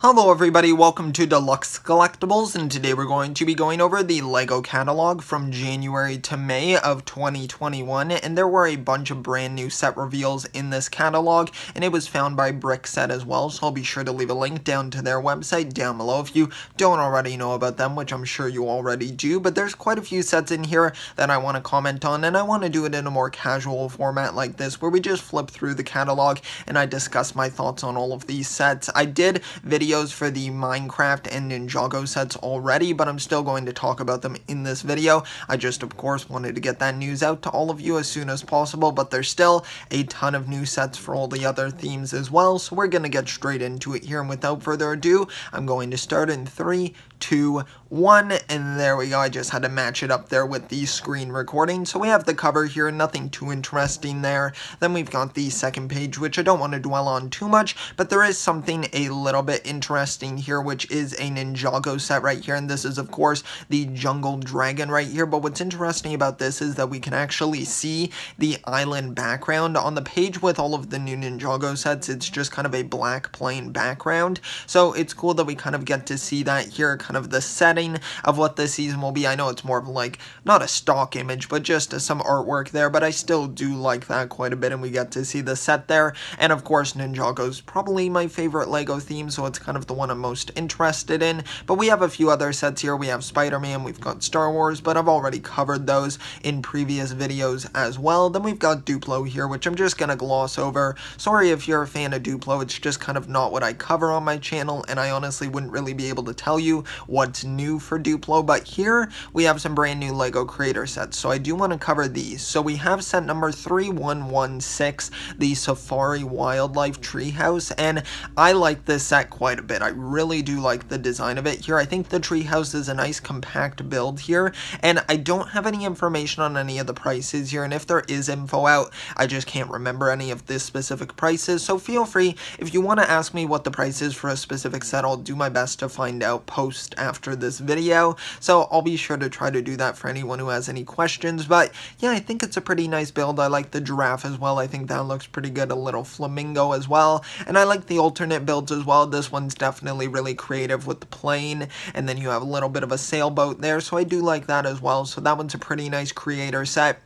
Hello everybody, welcome to Deluxe Collectibles, and today we're going to be going over the LEGO catalog from January to May of 2021, and there were a bunch of brand new set reveals in this catalog, and it was found by Brickset as well, so I'll be sure to leave a link down to their website down below if you don't already know about them, which I'm sure you already do, but there's quite a few sets in here that I want to comment on, and I want to do it in a more casual format like this, where we just flip through the catalog, and I discuss my thoughts on all of these sets. I did videos for the Minecraft and Ninjago sets already, but I'm still going to talk about them in this video. I just, of course, wanted to get that news out to all of you as soon as possible, but there's still a ton of new sets for all the other themes as well, so we're going to get straight into it here, and without further ado, I'm going to start in 3, 2, 1, and there we go. I just had to match it up there with the screen recording. So we have the cover here, nothing too interesting there. Then we've got the second page, which I don't want to dwell on too much, but there is something a little bit interesting here, which is a Ninjago set right here, and this is, of course, the Jungle Dragon right here. But what's interesting about this is that we can actually see the island background on the page with all of the new Ninjago sets. It's just kind of a black plain background, so it's cool that we kind of get to see that here, kind of the setting of what this season will be. I know it's more of like, not a stock image, but just some artwork there, but I still do like that quite a bit, and we get to see the set there. And of course, Ninjago's probably my favorite LEGO theme, so it's kind of the one I'm most interested in. But we have a few other sets here. We have Spider-Man, we've got Star Wars, but I've already covered those in previous videos as well. Then we've got Duplo here, which I'm just gonna gloss over. Sorry if you're a fan of Duplo, it's just kind of not what I cover on my channel, and I honestly wouldn't really be able to tell you what's new for Duplo. But here we have some brand new LEGO creator sets, so I do want to cover these. So we have set number 3116, the Safari Wildlife Treehouse, and I like this set quite a bit. I really do like the design of it here. I think the treehouse is a nice compact build here, and I don't have any information on any of the prices here, and if there is info out, I just can't remember any of the specific prices, so feel free, if you want to ask me what the price is for a specific set, I'll do my best to find out post after this video, so I'll be sure to try to do that for anyone who has any questions. But yeah, I think it's a pretty nice build. I like the giraffe as well. I think that looks pretty good. A little flamingo as well, and I like the alternate builds as well. This one's definitely really creative with the plane, and then you have a little bit of a sailboat there, so I do like that as well. So that one's a pretty nice creator set.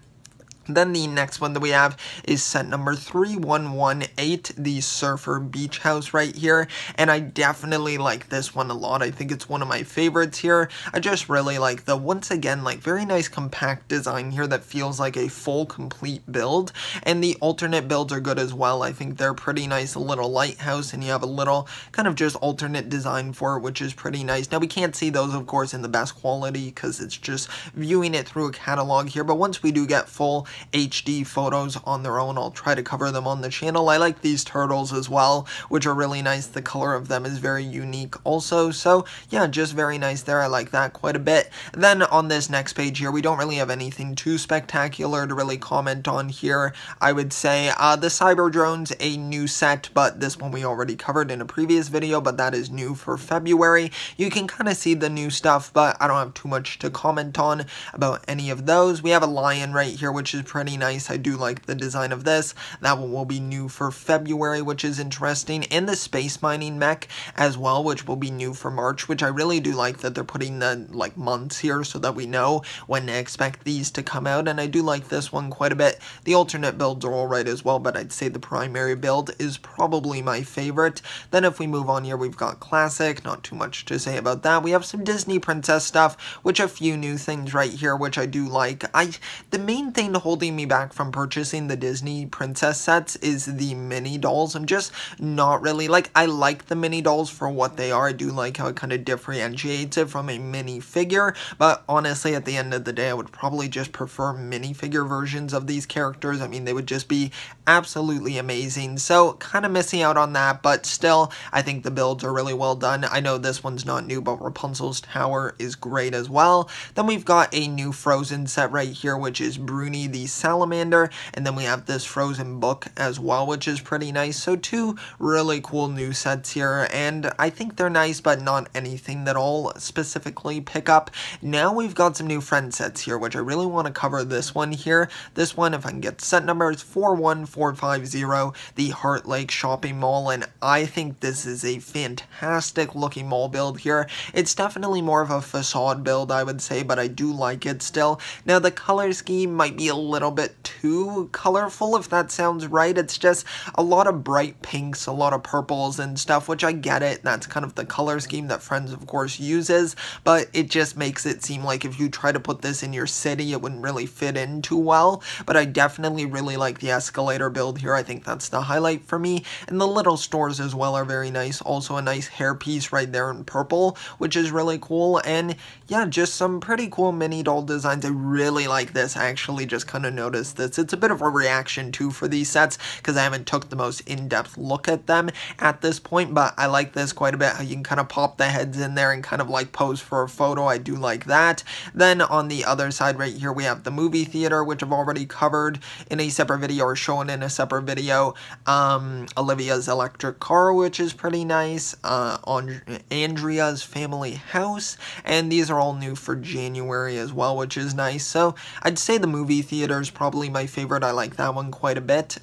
Then the next one that we have is set number 3118, the Surfer Beach House right here, and I definitely like this one a lot. I think it's one of my favorites here. I just really like the, once again, like very nice compact design here that feels like a full complete build, and the alternate builds are good as well. I think they're pretty nice, a little lighthouse, and you have a little kind of just alternate design for it, which is pretty nice. Now we can't see those, of course, in the best quality because it's just viewing it through a catalog here, but once we do get full HD photos on their own, I'll try to cover them on the channel. I like these turtles as well, which are really nice. The color of them is very unique also, so yeah, just very nice there. I like that quite a bit. Then on this next page here, we don't really have anything too spectacular to really comment on here. I would say the Cyber Drone's a new set, but this one we already covered in a previous video, but that is new for February. You can kind of see the new stuff, but I don't have too much to comment on about any of those. We have a lion right here, which is pretty nice. I do like the design of this. That one will be new for February, which is interesting, and the space mining mech as well, which will be new for March, which I really do like that they're putting the like months here so that we know when to expect these to come out, and I do like this one quite a bit. The alternate builds are alright as well, but I'd say the primary build is probably my favorite. Then if we move on here, we've got classic, not too much to say about that. We have some Disney princess stuff, which a few new things right here, which I do like. The main thing holding me back from purchasing the Disney princess sets is the mini dolls. I'm just not really, like, I like the mini dolls for what they are. I do like how it kind of differentiates it from a mini figure, but honestly, at the end of the day, I would probably just prefer minifigure versions of these characters. I mean, they would just be absolutely amazing, so kind of missing out on that, but still, I think the builds are really well done. I know this one's not new, but Rapunzel's tower is great as well. Then we've got a new Frozen set right here, which is Bruni the the salamander, and then we have this frozen book as well, which is pretty nice. So two really cool new sets here, and I think they're nice, but not anything that I'll specifically pick up. Now we've got some new friend sets here, which I really want to cover. This one here. This one, if I can get the set number, is 41450, the Heart Lake Shopping Mall, and I think this is a fantastic looking mall build here. It's definitely more of a facade build, I would say, but I do like it still. Now, the color scheme might be a little bit too colorful, if that sounds right. It's just a lot of bright pinks, a lot of purples and stuff, which I get it. That's kind of the color scheme that Friends, of course, uses, but it just makes it seem like if you try to put this in your city, it wouldn't really fit in too well. But I definitely really like the escalator build here. I think that's the highlight for me, and the little stores as well are very nice. Also a nice hairpiece right there in purple, which is really cool. And yeah, just some pretty cool mini doll designs. I really like this. I actually just kind of noticed this. It's a bit of a reaction too for these sets, because I haven't took the most in-depth look at them at this point, but I like this quite a bit, how you can kind of pop the heads in there and kind of like pose for a photo. I do like that. Then on the other side right here, we have the movie theater, which I've already covered in a separate video, or shown in a separate video. Olivia's electric car, which is pretty nice. On Andrea's family house, and these are all new for January as well, which is nice. So I'd say the movie theater is probably my favorite. I like that one quite a bit.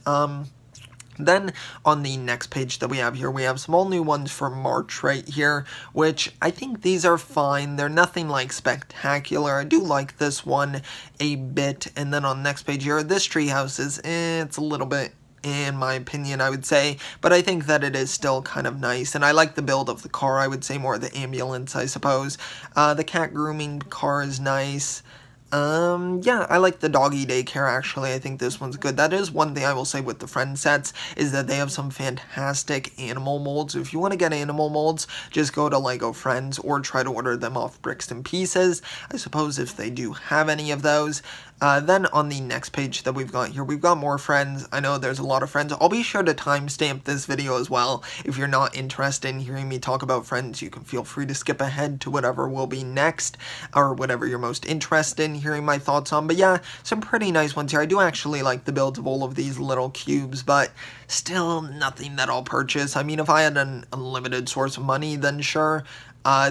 Then on the next page that we have here, we have some all new ones for March right here, which I think these are fine. They're nothing like spectacular. I do like this one a bit. And then on the next page here, this treehouse is, it's a little bit, in my opinion, I would say, but I think that it is still kind of nice, and I like the build of the car. I would say more the ambulance, I suppose. The cat grooming car is nice. Yeah, I like the doggy daycare, actually. I think this one's good. That is one thing I will say with the friend sets, is that they have some fantastic animal molds. If you want to get animal molds, just go to Lego Friends, or try to order them off Bricks and Pieces, I suppose, if they do have any of those. Then on the next page that we've got here, we've got more friends. I know there's a lot of friends. I'll be sure to timestamp this video as well. If you're not interested in hearing me talk about friends, you can feel free to skip ahead to whatever will be next, or whatever you're most interested in hearing my thoughts on. But yeah, some pretty nice ones here. I do actually like the builds of all of these little cubes, but still nothing that I'll purchase. I mean, if I had an unlimited source of money, then sure.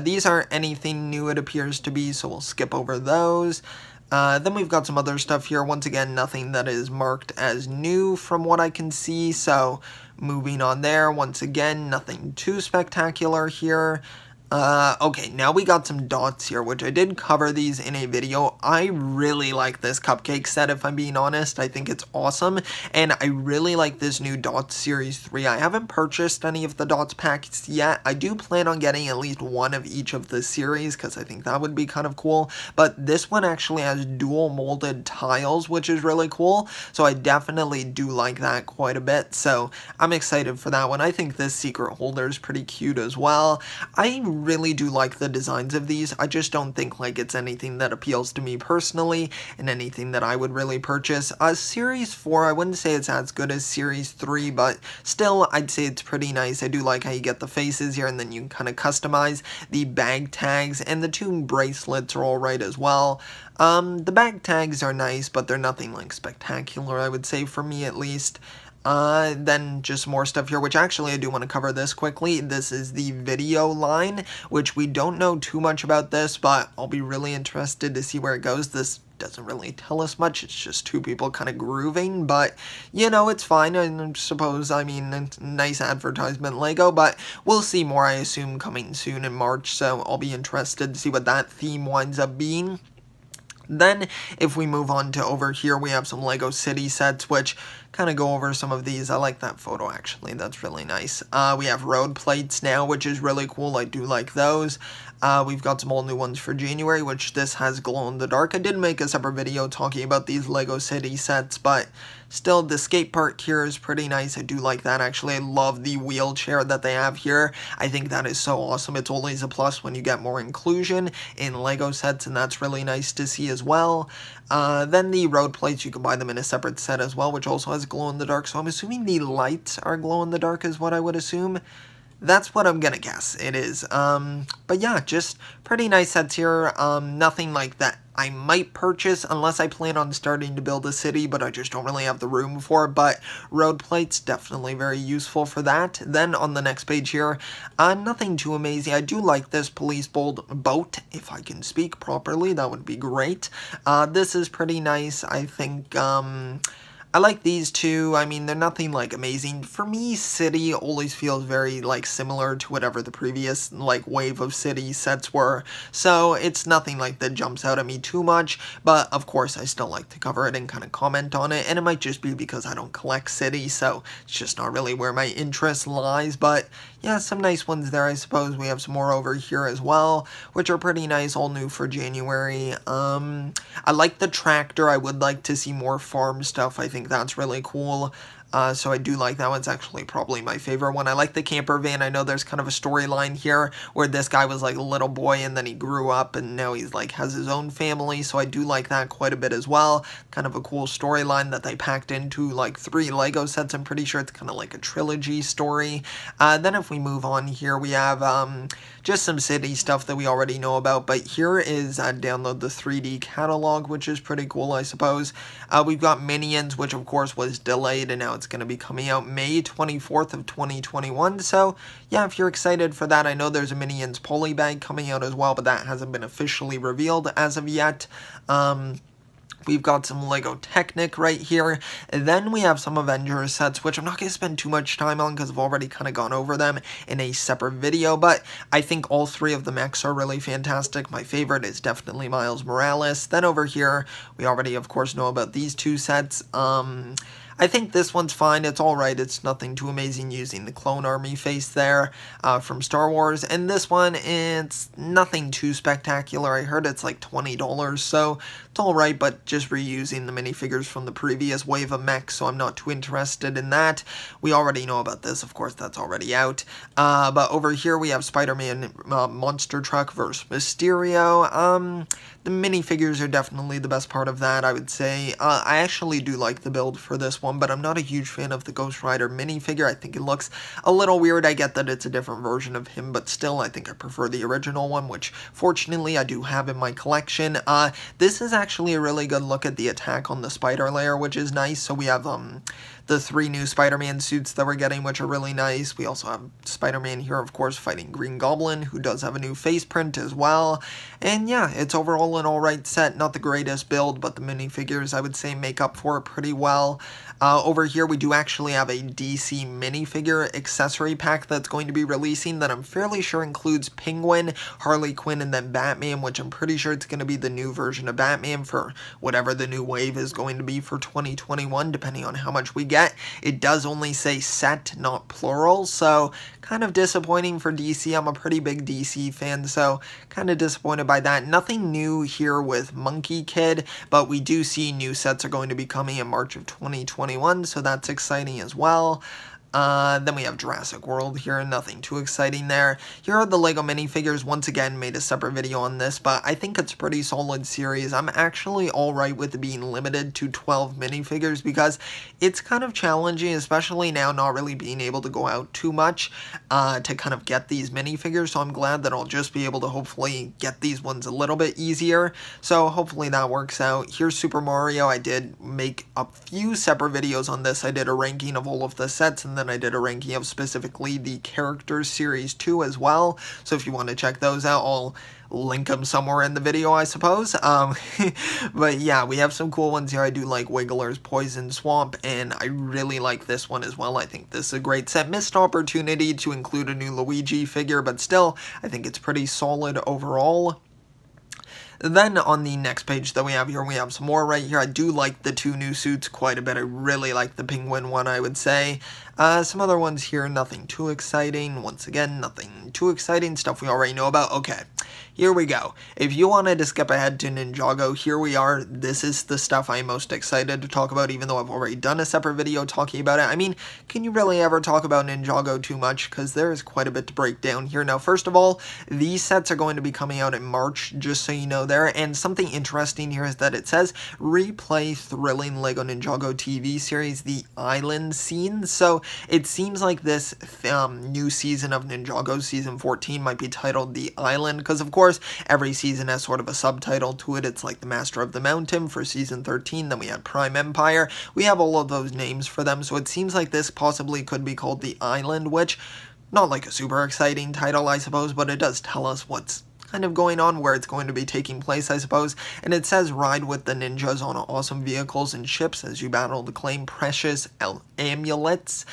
These aren't anything new, it appears to be, so we'll skip over those. Then we've got some other stuff here. Once again, nothing that is marked as new from what I can see, so moving on there. Once again, nothing too spectacular here. Okay, now we got some dots here, which I did cover these in a video. I really like this cupcake set, if I'm being honest. I think it's awesome, and I really like this new Dots Series 3. I haven't purchased any of the Dots packs yet. I do plan on getting at least one of each of the series, because I think that would be kind of cool, but this one actually has dual molded tiles, which is really cool, so I definitely do like that quite a bit, so I'm excited for that one. I think this secret holder is pretty cute as well. I really do like the designs of these. I just don't think like it's anything that appeals to me personally, and anything that I would really purchase. Series 4, I wouldn't say it's as good as Series 3, but still, I'd say it's pretty nice. I do like how you get the faces here, and then you can kind of customize the bag tags, and the two bracelets are alright as well. The bag tags are nice, but they're nothing like spectacular, I would say, for me at least. Then just more stuff here, which actually I do want to cover this quickly. This is the Vidiyo line, which we don't know too much about this, but I'll be really interested to see where it goes. This doesn't really tell us much. It's just two people kind of grooving, but, you know, it's fine. I suppose, I mean, it's nice advertisement Lego, but we'll see more, I assume, coming soon in March, so I'll be interested to see what that theme winds up being. Then, if we move on to over here, we have some Lego City sets, which kind of go over some of these. I like that photo, actually. That's really nice. We have road plates now, which is really cool. I do like those. We've got some all new ones for January, which this has glow-in-the-dark. I did make a separate video talking about these Lego City sets, but still, the skate park here is pretty nice. I do like that, actually. I love the wheelchair that they have here. I think that is so awesome. It's always a plus when you get more inclusion in Lego sets, and that's really nice to see as well. Then the road plates, you can buy them in a separate set as well, which also has glow-in-the-dark, so I'm assuming the lights are glow-in-the-dark is what I would assume. That's what I'm gonna guess it is. But yeah, just pretty nice sets here. Nothing like that I might purchase unless I plan on starting to build a city, but I just don't really have the room for it. But road plates, definitely very useful for that. Then on the next page here, nothing too amazing. I do like this police boat, if I can speak properly, that would be great. This is pretty nice. I think, I like these two. I mean, they're nothing like amazing. For me, City always feels very like similar to whatever the previous like wave of City sets were. So it's nothing like that jumps out at me too much. But of course, I still like to cover it and kind of comment on it. And it might just be because I don't collect City, so it's just not really where my interest lies. But yeah, some nice ones there, I suppose. We have some more over here as well, which are pretty nice, all new for January. I like the tractor. I would like to see more farm stuff. I think that's really cool. So I do like that one. It's actually probably my favorite one. I like the camper van. I know there's kind of a storyline here where this guy was like a little boy and then he grew up and now he's like has his own family. So I do like that quite a bit as well. Kind of a cool storyline that they packed into like 3 Lego sets. I'm pretty sure it's kind of like a trilogy story. Then if we move on here, we have just some city stuff that we already know about. But here is download the 3D catalog, which is pretty cool, I suppose. We've got Minions, which of course was delayed and now it's going to be coming out May 24th of 2021. So yeah, if you're excited for that, I know there's a Minions polybag coming out as well, but that hasn't been officially revealed as of yet. We've got some Lego Technic right here, and then we have some Avengers sets, which I'm not going to spend too much time on because I've already kind of gone over them in a separate video, but I think all 3 of the mechs are really fantastic. My favorite is definitely Miles Morales. Then over here, we already, of course, know about these 2 sets. I think this one's fine. It's alright. It's nothing too amazing using the Clone Army face there from Star Wars. And this one, it's nothing too spectacular. I heard it's like $20, so it's alright, but just reusing the minifigures from the previous wave of mechs, so I'm not too interested in that. We already know about this, of course, that's already out. But over here we have Spider-Man Monster Truck versus Mysterio. The minifigures are definitely the best part of that, I would say. I actually do like the build for this one, but I'm not a huge fan of the Ghost Rider minifigure. I think it looks a little weird. I get that it's a different version of him, but still, I think I prefer the original one, which fortunately I do have in my collection. This is actually a really good look at the attack on the spider layer, which is nice. So we have the 3 new Spider-Man suits that we're getting, which are really nice. We also have Spider-Man here, of course, fighting Green Goblin, who does have a new face print as well. And yeah, it's overall an alright set. Not the greatest build, but the minifigures, I would say, make up for it pretty well. Over here, we do actually have a DC minifigure accessory pack that's going to be releasing that I'm fairly sure includes Penguin, Harley Quinn, and then Batman, which I'm pretty sure it's going to be the new version of Batman for whatever the new wave is going to be for 2021, depending on how much we get. It does only say set, not plural, so kind of disappointing for DC. I'm a pretty big DC fan, so kind of disappointed by that. Nothing new here with Monkie Kid, but we do see new sets are going to be coming in March of 2021, so that's exciting as well. Then we have Jurassic World here, nothing too exciting there. Here are the Lego minifigures. Once again, made a separate video on this, but I think it's a pretty solid series. I'm actually alright with it being limited to 12 minifigures because it's kind of challenging, especially now not really being able to go out too much to kind of get these minifigures, so I'm glad that I'll just be able to hopefully get these ones a little bit easier, so hopefully that works out. Here's Super Mario. I did make a few separate videos on this. I did a ranking of all of the sets, and then I did a ranking of specifically the Characters Series 2 as well, so if you want to check those out, I'll link them somewhere in the video, I suppose. But yeah, we have some cool ones here. I do like Wiggler's Poison Swamp, and I really like this one as well. I think this is a great set. Missed opportunity to include a new Luigi figure, but still, I think it's pretty solid overall. Then on the next page that we have here, we have some more right here. I do like the 2 new suits quite a bit. I really like the Penguin one, I would say. Some other ones here, nothing too exciting. Once again, nothing too exciting. Stuff we already know about. Okay, here we go. If you wanted to skip ahead to Ninjago, here we are. This is the stuff I'm most excited to talk about, even though I've already done a separate video talking about it. I mean, can you really ever talk about Ninjago too much? Because there is quite a bit to break down here. Now, first of all, these sets are going to be coming out in March, just so you know there. And something interesting here is that it says, replay thrilling LEGO Ninjago TV series, The Island Scene. So it seems like this new season of Ninjago, season 14, might be titled The Island, because of course, every season has sort of a subtitle to it. It's like The Master of the Mountain for season 13, then we had Prime Empire. We have all of those names for them, so it seems like this possibly could be called The Island, which, not like a super exciting title, I suppose, but it does tell us what's kind of going on, where it's going to be taking place, I suppose. And it says, ride with the ninjas on awesome vehicles and ships as you battle to claim precious amulets.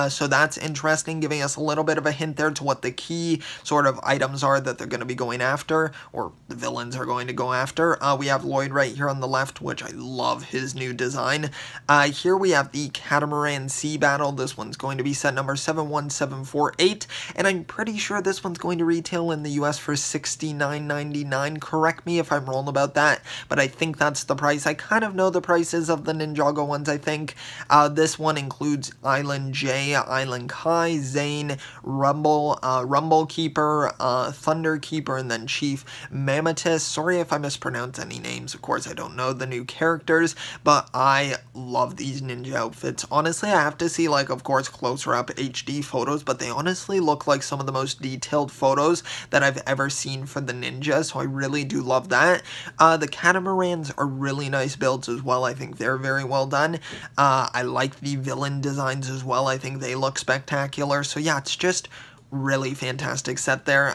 So that's interesting, giving us a little bit of a hint there to what the key sort of items are that they're going to be going after, or the villains are going to go after. We have Lloyd right here on the left, which I love his new design. Here we have the Catamaran Sea Battle. This one's going to be set number 71748, and I'm pretty sure this one's going to retail in the US for $69.99. Correct me if I'm wrong about that, but I think that's the price. I kind of know the prices of the Ninjago ones, I think. This one includes Island J, Island Kai, Zane, Rumble Keeper, Thunder Keeper, and then Chief Mammotus. Sorry if I mispronounce any names. Of course, I don't know the new characters, but I love these ninja outfits. Honestly, I have to see, like, of course, closer up HD photos, but they honestly look like some of the most detailed photos that I've ever seen for the ninja, so I really do love that. The catamarans are really nice builds as well. I think they're very well done. I like the villain designs as well. I think they look spectacular. So yeah, it's just really fantastic set there.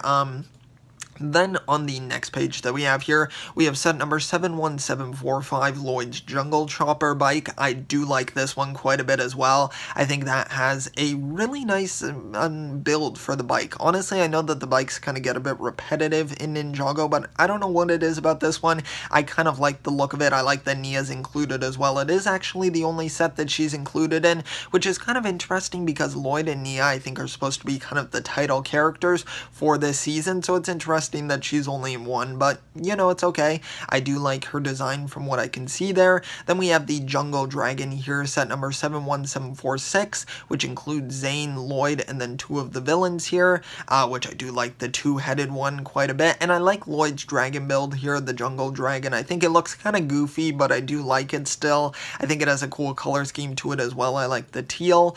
Then on the next page that we have here, we have set number 71745, Lloyd's Jungle Chopper bike. I do like this one quite a bit as well. I think that has a really nice build for the bike. Honestly, I know that the bikes kind of get a bit repetitive in Ninjago, but I don't know what it is about this one. I kind of like the look of it. I like that Nia's included as well. It is actually the only set that she's included in, which is kind of interesting because Lloyd and Nia, I think, are supposed to be kind of the title characters for this season, so it's interesting that she's only in one, but you know, it's okay. I do like her design from what I can see there. Then we have the Jungle Dragon here, set number 71746, which includes Zane, Lloyd, and then two of the villains here, which I do like the two-headed one quite a bit, and I like Lloyd's dragon build here, the Jungle Dragon. I think it looks kind of goofy, but I do like it still. I think it has a cool color scheme to it as well. I like the teal.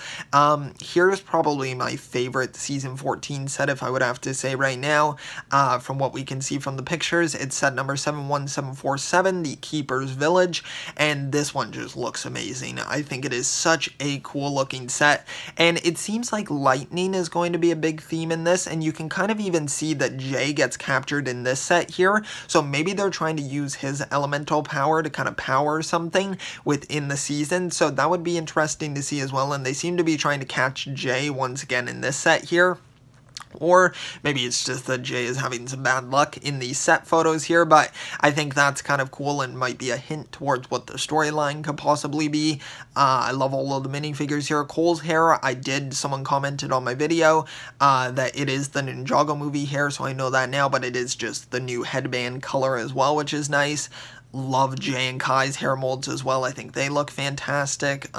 Here's probably my favorite season 14 set, if I would have to say right now. From what we can see from the pictures, it's set number 71747, the Keeper's Village, and this one just looks amazing. I think it is such a cool looking set, and it seems like lightning is going to be a big theme in this, and you can kind of even see that Jay gets captured in this set here, so maybe they're trying to use his elemental power to kind of power something within the season, so that would be interesting to see as well, and they seem to be trying to catch Jay once again in this set here. Or maybe it's just that Jay is having some bad luck in these set photos here, but I think that's kind of cool and might be a hint towards what the storyline could possibly be. I love all of the minifigures here. Cole's hair, someone commented on my video that it is the Ninjago movie hair, so I know that now, but it is just the new headband color as well, which is nice. Love Jay and Kai's hair molds as well. I think they look fantastic.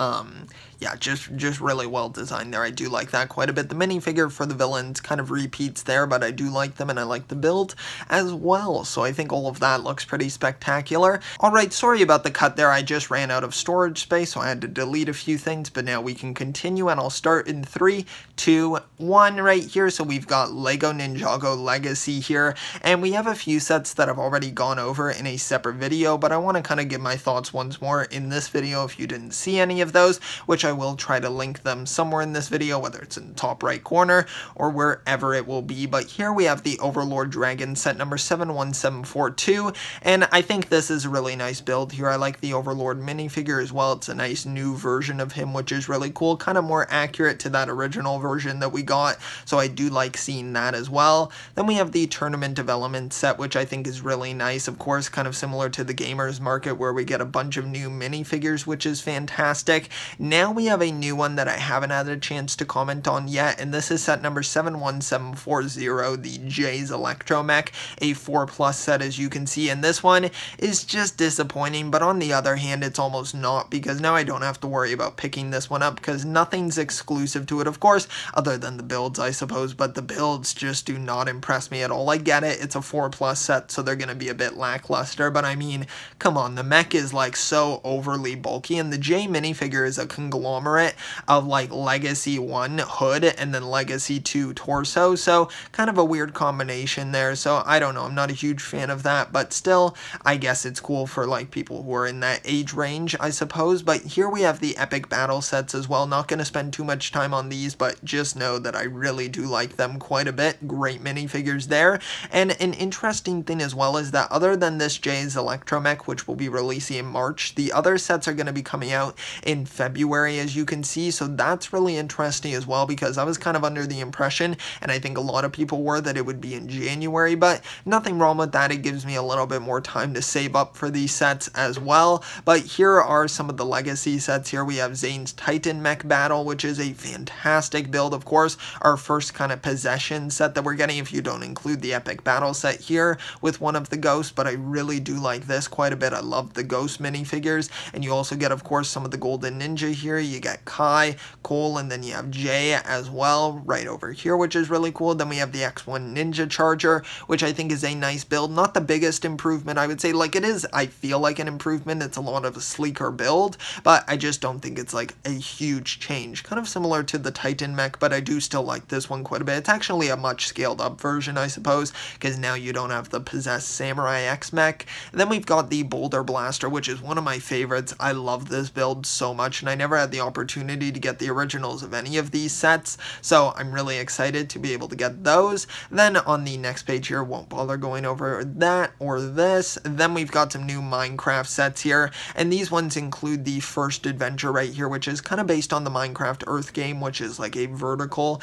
Yeah, just really well designed there. I do like that quite a bit. The minifigure for the villains kind of repeats there, but I do like them and I like the build as well. So I think all of that looks pretty spectacular. Alright, sorry about the cut there. I just ran out of storage space, so I had to delete a few things, but now we can continue and I'll start in 3, 2, 1 right here. So we've got LEGO Ninjago Legacy here, and we have a few sets that I've already gone over in a separate video, but I want to kind of give my thoughts once more in this video if you didn't see any of those, which I will try to link them somewhere in this video, whether it's in the top right corner or wherever it will be. But here we have the Overlord Dragon set number 71742, and I think this is a really nice build here. I like the Overlord minifigure as well. It's a nice new version of him, which is really cool, kind of more accurate to that original version that we got, so I do like seeing that as well. Then we have the Tournament of Elements set, which I think is really nice, of course, kind of similar to the Gamers Market, where we get a bunch of new minifigures, which is fantastic. Now we have a new one that I haven't had a chance to comment on yet, and this is set number 71740, the Jay's Electromech, a 4+ set as you can see, and this one is just disappointing, but on the other hand, it's almost not, because now I don't have to worry about picking this one up, because nothing's exclusive to it, of course, other than the builds, I suppose, but the builds just do not impress me at all. I get it, it's a 4+ set, so they're going to be a bit lackluster, but I mean, come on, the mech is like so overly bulky, and the J minifigure is a conglomerate of like Legacy 1 hood and then Legacy 2 torso, so kind of a weird combination there, so I don't know, I'm not a huge fan of that, but still, I guess it's cool for like people who are in that age range, I suppose. But here we have the epic battle sets as well. Not going to spend too much time on these, but just know that I really do like them quite a bit. Great minifigures there. And an interesting thing as well is that other than this Jay's Electromech, which will be releasing in March, the other sets are going to be coming out in February, as you can see, so that's really interesting as well, because I was kind of under the impression, and I think a lot of people were, that it would be in January, but nothing wrong with that. It gives me a little bit more time to save up for these sets as well. But here are some of the legacy sets. Here we have Zane's Titan Mech Battle, which is a fantastic build, of course, our first kind of possession set that we're getting, if you don't include the epic battle set here with one of the ghosts, but I really do like this quite a bit. I love the ghost minifigures, and you also get, of course, some of the Golden Ninja here. You get Kai, Cole, and then you have Jay as well right over here, which is really cool. Then we have the X1 Ninja Charger, which I think is a nice build. Not the biggest improvement, I would say. Like, it is, I feel like an improvement. It's a lot of a sleeker build, but I just don't think it's like a huge change. Kind of similar to the Titan Mech, but I do still like this one quite a bit. It's actually a much scaled up version, I suppose, because now you don't have the possessed Samurai X Mech. And then we've got the Boulder Blaster, which is one of my favorites. I love this build so much, and I never had the opportunity to get the originals of any of these sets, so I'm really excited to be able to get those. Then on the next page here, won't bother going over that or this. Then we've got some new Minecraft sets here, and these ones include the first adventure right here, which is kind of based on the Minecraft Earth game, which is like a vertical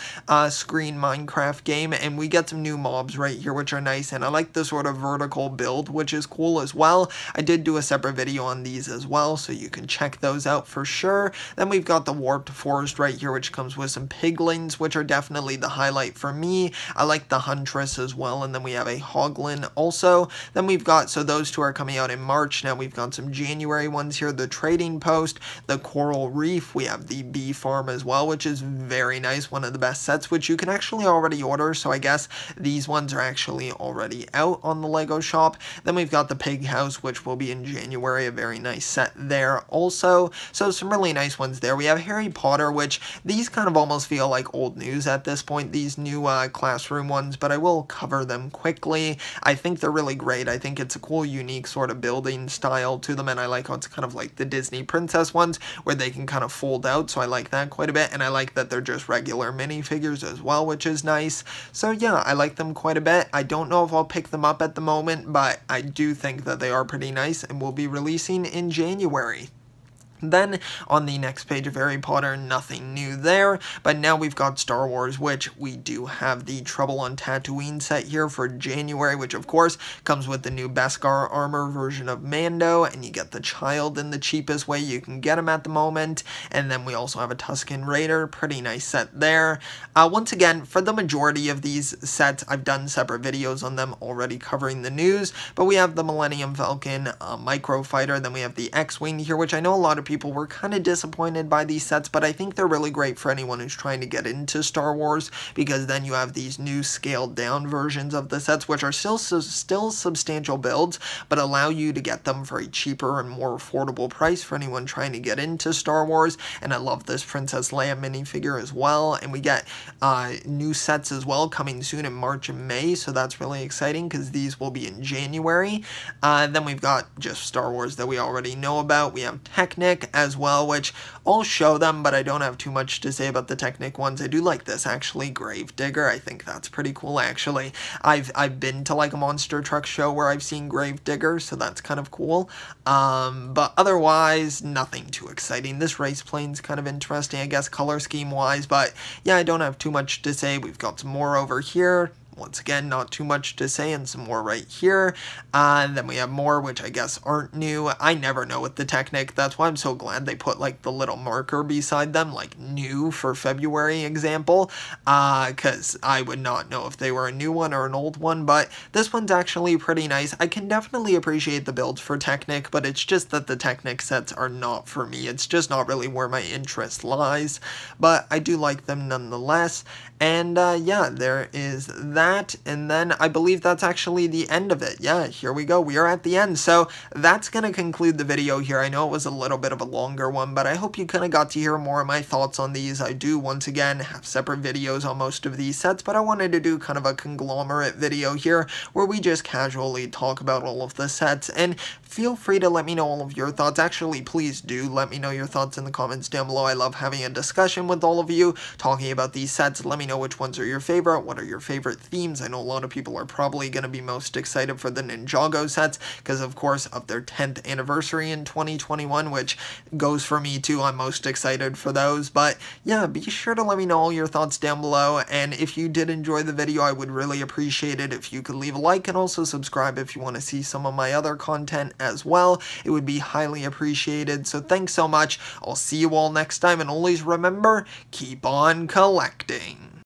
screen Minecraft game, and we get some new mobs right here, which are nice, and I like the sort of vertical build, which is cool as well. I did do a separate video on these as well, so you can check those out for sure. Then we've got the Warped Forest right here, which comes with some piglins, which are definitely the highlight for me. I like the Huntress as well, and then we have a Hoglin also. Then we've got, so those two are coming out in March. Now we've got some January ones here, the Trading Post, the Coral Reef, we have the Bee Farm as well, which is very nice, one of the best sets, which you can actually already order, so I guess these ones are actually already out on the Lego shop. Then we've got the Pig House, which will be in January, a very nice set there also, so some really nice ones there. We have Harry Potter, which these kind of almost feel like old news at this point, these new classroom ones, but I will cover them quickly. I think they're really great. I think it's a cool, unique sort of building style to them, and I like how it's kind of like the Disney princess ones, where they can kind of fold out, so I like that quite a bit, and I like that they're just regular minifigures as well, which is nice. So yeah, I like them quite a bit. I don't know if I'll pick them up at the moment, but I do think that they are pretty nice, and will be releasing in January. Then, on the next page of Harry Potter, nothing new there, but now we've got Star Wars, which we do have the Trouble on Tatooine set here for January, which of course comes with the new Beskar armor version of Mando, and you get the child in the cheapest way you can get him at the moment, and then we also have a Tusken Raider, pretty nice set there. Once again, for the majority of these sets, I've done separate videos on them already covering the news, but we have the Millennium Falcon Microfighter, then we have the X-Wing here, which I know a lot of people were kind of disappointed by these sets, but I think they're really great for anyone who's trying to get into Star Wars, because then you have these new scaled down versions of the sets, which are still substantial builds, but allow you to get them for a cheaper and more affordable price for anyone trying to get into Star Wars. And I love this Princess Leia minifigure as well, and we get new sets as well coming soon in March and May, so that's really exciting because these will be in January. Then we've got just Star Wars that we already know about. We have Technic as well, which I'll show them, but I don't have too much to say about the Technic ones. I do like this actually, Gravedigger. I think that's pretty cool actually. I've been to like a monster truck show where I've seen Gravedigger, so that's kind of cool. But otherwise, nothing too exciting. This race plane's kind of interesting, I guess, color scheme wise, but yeah, I don't have too much to say. We've got some more over here. once again, not too much to say, and some more right here. And then we have more, which I guess aren't new. I never know with the Technic. That's why I'm so glad they put like the little marker beside them, like new for February example, because I would not know if they were a new one or an old one, but this one's actually pretty nice. I can definitely appreciate the builds for Technic, but it's just that the Technic sets are not for me. It's just not really where my interest lies, but I do like them nonetheless. And yeah, there is that, and then I believe that's actually the end of it. Yeah, here we go. We are at the end. So that's going to conclude the video here. I know it was a little bit of a longer one, but I hope you kind of got to hear more of my thoughts on these. I do, once again, have separate videos on most of these sets, but I wanted to do kind of a conglomerate video here where we just casually talk about all of the sets, and feel free to let me know all of your thoughts. Actually, please do let me know your thoughts in the comments down below. I love having a discussion with all of you, talking about these sets. Let me know which ones are your favorite, what are your favorite themes. I know a lot of people are probably going to be most excited for the Ninjago sets because, of course, of their 10th anniversary in 2021, which goes for me too. I'm most excited for those. But yeah, be sure to let me know all your thoughts down below, and if you did enjoy the video, I would really appreciate it if you could leave a like and also subscribe if you want to see some of my other content as well. It would be highly appreciated. So thanks so much. I'll see you all next time, and always remember, keep on collecting.